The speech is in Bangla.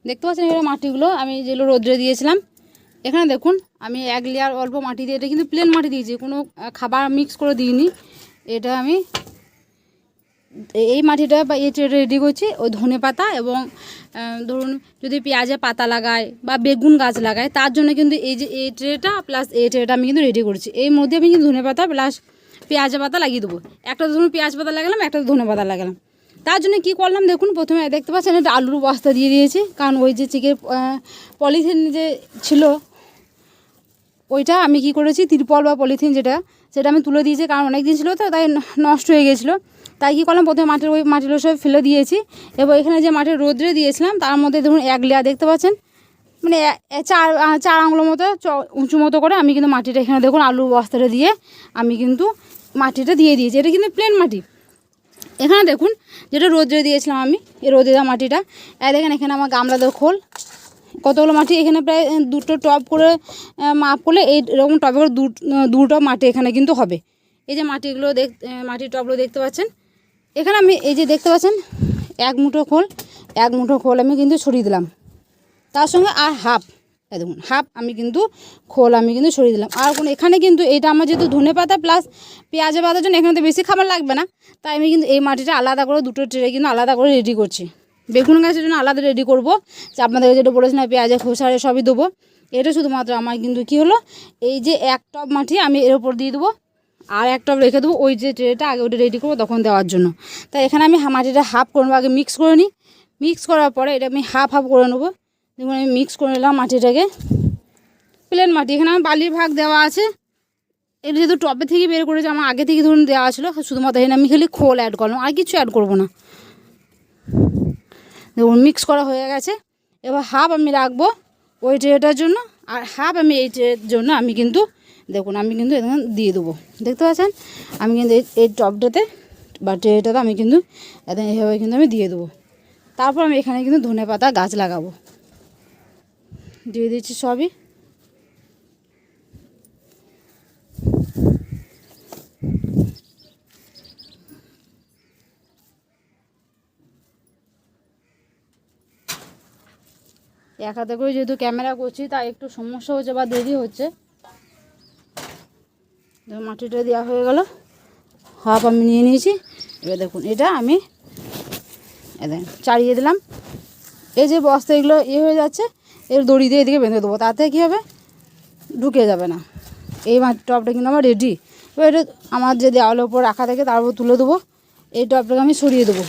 দেখতে পাচ্ছেন এখানে মাটিগুলো আমি যেগুলো রোদ্রে দিয়েছিলাম। এখানে দেখুন আমি 1 লেয়ার অল্প মাটি দিয়ে, এটা কিন্তু প্লেন মাটি দিয়েছি, কোনো খাবার মিক্স করে দিইনি। এটা আমি এই মাটিটা বা এই ট্রেটা রেডি করছি ওই ধনে পাতা এবং ধরুন যদি পেঁয়াজের পাতা লাগায় বা বেগুন গাছ লাগায় তার জন্য কিন্তু এই যে এই ট্রেটা প্লাস এই ট্রেটা আমি কিন্তু রেডি করছি। এই মধ্যে আমি কিন্তু ধনে পাতা প্লাস পেঁয়াজের পাতা লাগিয়ে দেবো। একটা ধরুন পেঁয়াজ পাতা লাগালাম, একটা ধনে পাতা লাগালাম। তার জন্য কী করলাম দেখুন, প্রথমে দেখতে পাচ্ছেন একটা আলুর বস্তা দিয়ে দিয়েছি, কারণ ওই যে চিকের পলিথিন যে ছিল ওইটা আমি কি করেছি, তিরপল বা পলিথিন সেটা আমি তুলে দিয়েছি, কারণ অনেক দিন ছিল তো তাই নষ্ট হয়ে গেছিলো। তাই কী করলাম, প্রথমে ওই মাটিগুলো সব ফেলে দিয়েছি এবং এখানে যে মাটির রোদ্রে দিয়েছিলাম তার মধ্যে ধরুন 1 লেয়ার দেখতে পাচ্ছেন, মানে 4 আঙুলের মতো উঁচু মতো করে আমি কিন্তু মাটিটা এখানে দেখুন আলুর বস্তাটা দিয়ে আমি কিন্তু মাটিটা দিয়ে দিয়েছি। এটা কিন্তু প্লেন মাটি। এখানে দেখুন যেটা রোদ্রে দিয়েছিলাম আমি, এই রোদে দেওয়া মাটিটা দেখেন, এখানে আমার গামলাতে খোল কতগুলো মাটি, এখানে প্রায় 2টো টব করে মাপ করলে এইরকম টবে করে 2টো মাটি এখানে কিন্তু হবে। এই যে মাটিগুলো মাটির টবগুলো দেখতে পাচ্ছেন, এখানে আমি এই যে দেখতে পাচ্ছেন 1 মুঠো খোল আমি কিন্তু ছড়িয়ে দিলাম, তার সঙ্গে আর দেখুন হাফ আমি কিন্তু খোল আমি কিন্তু ছড়িয়ে দিলাম। আর কোনো এখানে কিন্তু এটা আমার যেহেতু ধনে পাতা প্লাস পেঁয়াজের পাতার জন্য এখানে তো বেশি খাবার লাগবে না, তাই আমি কিন্তু এই মাটিটা আলাদা করে 2টো ট্রে কিন্তু আলাদা করে রেডি করছি। বেগুন গাছের জন্য আলাদা রেডি করব, যে আপনাদেরকে যেটা বলেছি না পেঁয়াজের খোসা সবই দেবো। এটা শুধুমাত্র আমার কিন্তু কী হলো, এই যে 1 টব মাটি আমি এর উপর দিয়ে দেবো আর 1 টব রেখে দেবো, ওই যে ট্রেটা আগে ওটা রেডি করবো তখন দেওয়ার জন্য। তাই এখানে আমি মাটিটা হাফ করে নেবো, আগে মিক্স করে নিই, মিক্স করার পরে এটা আমি হাফ করে নেবো। দেখুন আমি মিক্স করে নিলাম মাটিটাকে, প্লেন মাটি। এখানে আমার বালির ভাগ দেওয়া আছে, এটা যেহেতু টবে থেকে বের করেছে আমার আগে থেকে ধরুন দেওয়া ছিল, শুধুমাত্র এখানে আমি খালি খোল অ্যাড করলাম, আর কিছু অ্যাড করবো না। দেখুন মিক্স করা হয়ে গেছে। এবার হাফ আমি রাখবো ওই ট্রেটার জন্য আর হাফ আমি এই ট্রের জন্য আমি কিন্তু দেখুন আমি কিন্তু এখানে দিয়ে দেবো। দেখতে পাচ্ছেন আমি কিন্তু এই টবটাতে বা ট্রেটাতে আমি কিন্তু এইভাবে কিন্তু আমি দিয়ে দেবো। তারপর আমি এখানে কিন্তু ধনে পাতা গাছ লাগাবো, দিয়ে দিচ্ছি সবই। এক হাতে করে যেহেতু ক্যামেরা করছি তাই একটু সমস্যা হচ্ছে বা দেরি হচ্ছে। মাটিটা দেওয়া হয়ে গেল, হাফ আমি নিয়ে নিয়েছি। এবার দেখুন এটা আমি চাড়িয়ে দিলাম। এই যে বস্তা এগুলো হয়ে যাচ্ছে, এর দড়ি দিয়ে এদিকে বেঁধে দেবো, তাতে কী হবে ঢুকে যাবে না। এই টবটা কিন্তু আমার রেডি। এবার এটা আমার যে দেওয়ালের উপর রাখা থাকে তার উপর তুলে দেবো, এই টবটাকে আমি সরিয়ে দেবো।